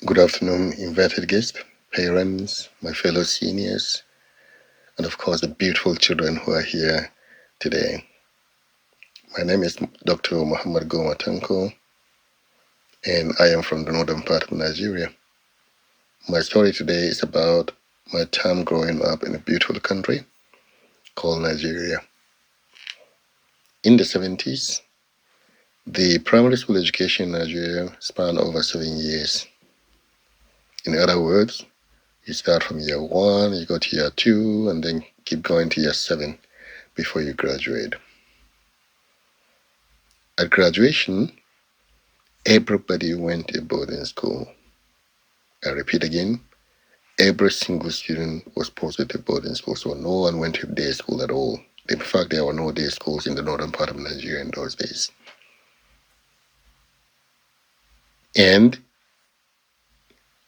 Good afternoon, invited guests, parents, my fellow seniors, and of course the beautiful children who are here today. My name is Dr. Muhammad Goma, and I am from the northern part of Nigeria. My story today is about my time growing up in a beautiful country called Nigeria. In the 70s, the primary school education in Nigeria spanned over 7 years. In other words, you start from year one, you go to year two, and then keep going to year seven before you graduate. At graduation, everybody went to boarding school. I repeat again, every single student was posted to boarding school, so no one went to day school at all. In fact, there were no day schools in the northern part of Nigeria in those days. And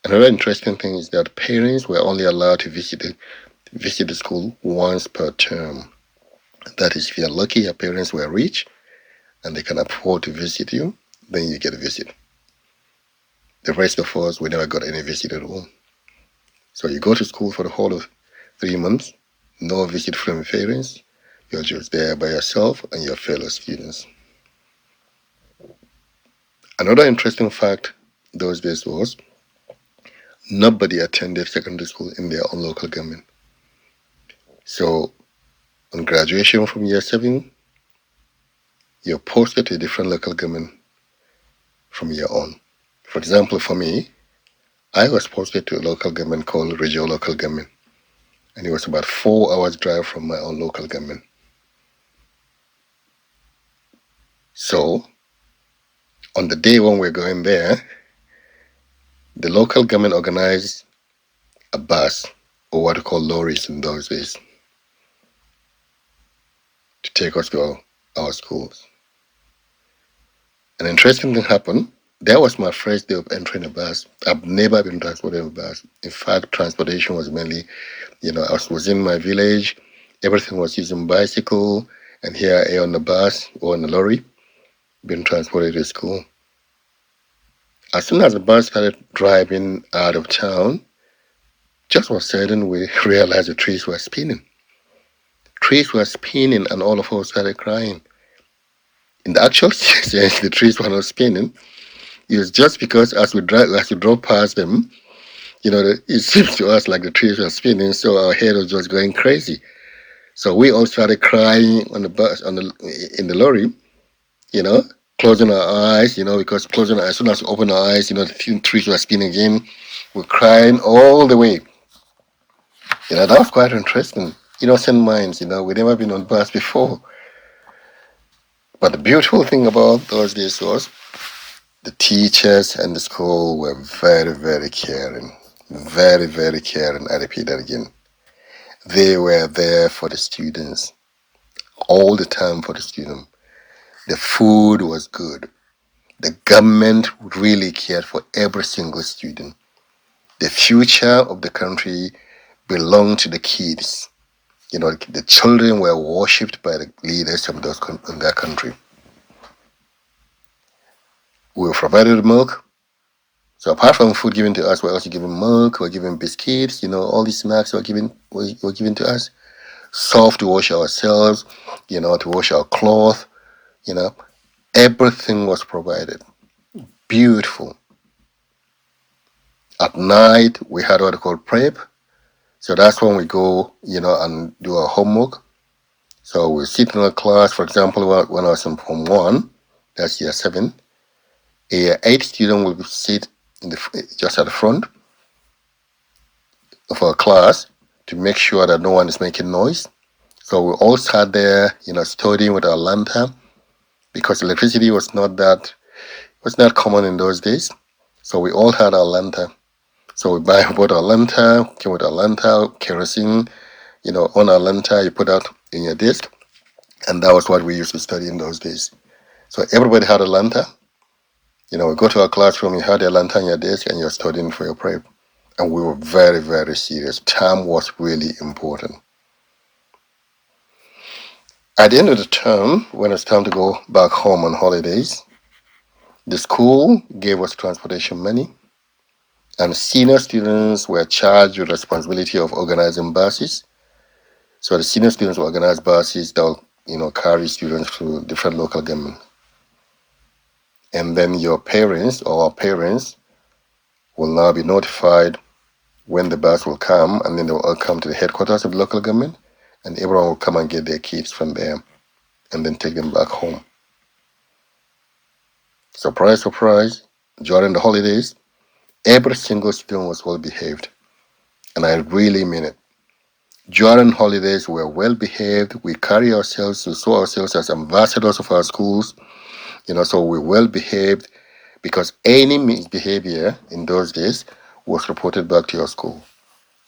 another interesting thing is that parents were only allowed to visit the school once per term. That is, if you're lucky, your parents were rich and they can afford to visit you, then you get a visit. The rest of us, we never got any visit at all. So you go to school for the whole of 3 months, no visit from parents. You're just there by yourself and your fellow students. Another interesting fact those days was nobody attended secondary school in their own local government. So on graduation from year seven, you're posted to a different local government from year on. For example, for me, I was posted to a local government called Regional Local Government, and it was about 4 hours drive from my own local government. So on the day when we're going there, the local government organized a bus, or what we call lorries in those days, to take us to our schools. An interesting thing happened. That was my first day of entering a bus. I've never been transported in a bus. In fact, transportation was mainly, I was in my village, everything was using bicycle, and here I am on the bus or on the lorry, being transported to school. As soon as the bus started driving out of town, just of a sudden we realized the trees were spinning. Trees were spinning and all of us started crying. In the actual sense, the trees were not spinning. It was just because as we drove past them, it seems to us like the trees were spinning, so our head was just going crazy. So we all started crying on the bus, in the lorry, you know, closing our eyes, because as soon as we open our eyes, the trees were spinning again. We're crying all the way. That was quite interesting. Innocent minds, we've never been on bus before. But the beautiful thing about those days was the teachers and the school were very, very caring. Very, very caring. I repeat that again. They were there for the students, all the time for the students. The food was good. The government really cared for every single student. The future of the country belonged to the kids. The children were worshipped by the leaders of in their country. We were provided milk. So apart from food given to us, we're also given milk, we're given biscuits, all these snacks were given to us. Soap to wash ourselves, to wash our clothes, everything was provided. Beautiful. At night, we had what we call prep. So that's when we go, and do our homework. So we sit in a class, for example, when I was in Form 1, that's year 7, a year 8 student will sit just at the front of our class to make sure that no one is making noise. So we all sat there, studying with our lantern, because electricity was not common in those days. So we all had our lantern. So we bought our lantern, came with our lantern, kerosene, on our lantern, you put out in your desk. And that was what we used to study in those days. So everybody had a lantern. We go to our classroom, you had a lantern in your desk, and you're studying for your prep. And we were very, very serious. Time was really important. At the end of the term, when it's time to go back home on holidays, the school gave us transportation money, And senior students were charged with responsibility of organizing buses. So the senior students will organize buses that will, carry students to different local government. And then your parents or our parents will now be notified when the bus will come, and then they will all come to the headquarters of the local government, and everyone will come and get their kids from there and then take them back home. Surprise, surprise, during the holidays, every single student was well behaved. And I really mean it. During holidays, we're well behaved. We carry ourselves, we saw ourselves as ambassadors of our schools, so we're well behaved because any misbehavior in those days was reported back to your school.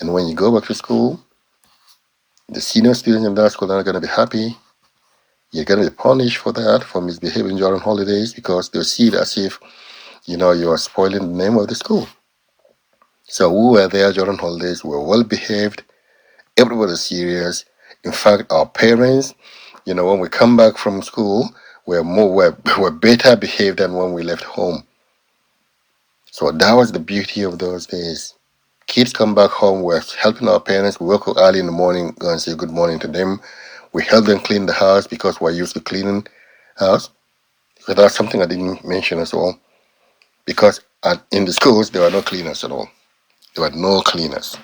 And when you go back to school, the senior students in that school are not going to be happy. You're going to be punished for that, for misbehaving during holidays, because they'll see it as if, you are spoiling the name of the school. So we were there during holidays. We were well behaved. Everybody was serious. In fact, our parents, when we come back from school, we're better behaved than when we left home. So that was the beauty of those days. Kids come back home, we're helping our parents. We wake up early in the morning, go and say good morning to them. We help them clean the house because we're used to cleaning house. So that's something I didn't mention as well. Because in the schools, there were no cleaners at all. There were no cleaners.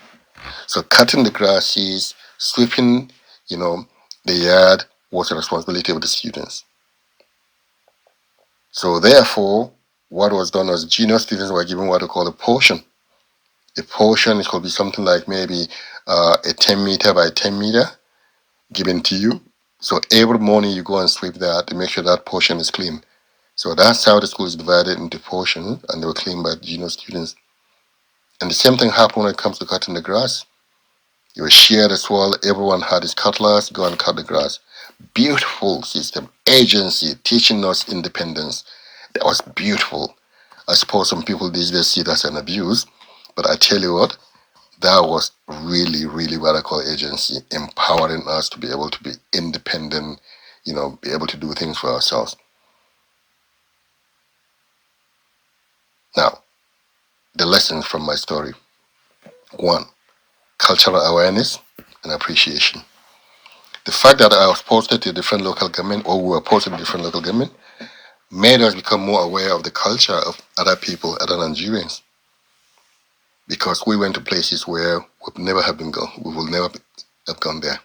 So cutting the grasses, sweeping, the yard was the responsibility of the students. So therefore, what was done was junior students were given what we call a portion. A portion, it could be something like maybe a 10 meter by 10 meter given to you. So every morning you go and sweep that to make sure that portion is clean. So that's how the school is divided into portions, and they were cleaned by junior students. And the same thing happened when it comes to cutting the grass. You were shared as well. Everyone had his cutlass, go and cut the grass. Beautiful system, agency, teaching us independence. That was beautiful. I suppose some people these days see it as an abuse, but I tell you what, that was really, really what I call agency, empowering us to be able to be independent, be able to do things for ourselves. Now, the lessons from my story. One, cultural awareness and appreciation. The fact that I was posted to different local government, or we were posted to different local government, made us become more aware of the culture of other people, other Nigerians. Because we went to places where we've never have been gone. We will never have gone there.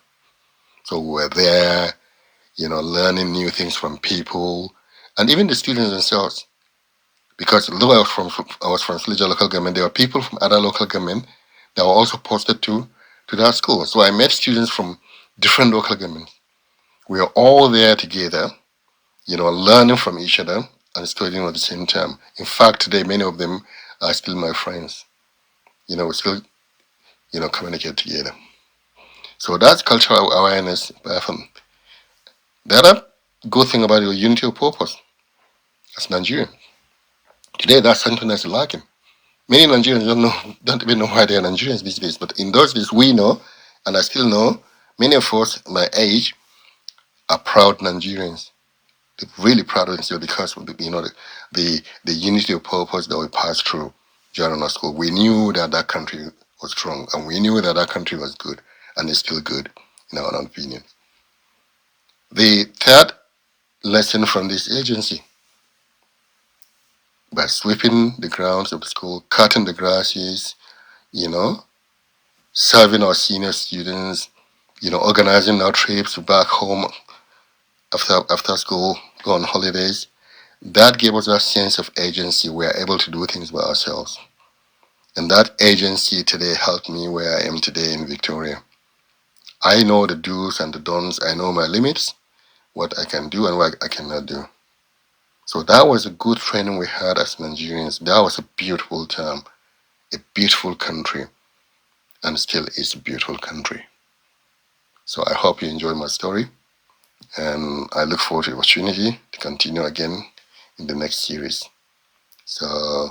So we were there, learning new things from people, and even the students themselves. Because though I was from Fleja local government, there were people from other local government that were also posted to that school. So I met students from different local governments. We are all there together, learning from each other and studying at the same time. In fact, today many of them are still my friends. We still, communicate together. So that's cultural awareness. The other good thing about your unity of purpose as Nigerian. Today that's something that's lacking. Many Nigerians don't even know why they are Nigerians these days. But in those days we know, and I still know, many of us my age are proud Nigerians. They're really proud of themselves because of the unity of purpose that we passed through during our school. We knew that that country was strong, and we knew that that country was good, and it's still good, in our opinion. The third lesson from this agency, by sweeping the grounds of the school, cutting the grasses, you know, serving our senior students, organizing our trips back home after school, go on holidays. That gave us that sense of agency. We are able to do things by ourselves. And that agency today helped me where I am today in Victoria. I know the do's and the don'ts. I know my limits, what I can do and what I cannot do. So that was a good training we had as Nigerians. That was a beautiful time, a beautiful country, and still is a beautiful country. So I hope you enjoyed my story, and I look forward to the opportunity to continue again in the next series. So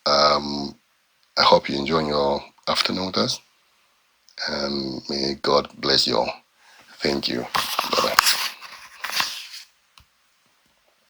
I hope you enjoy your afternoon with us, and may God bless you all. Thank you. Bye bye.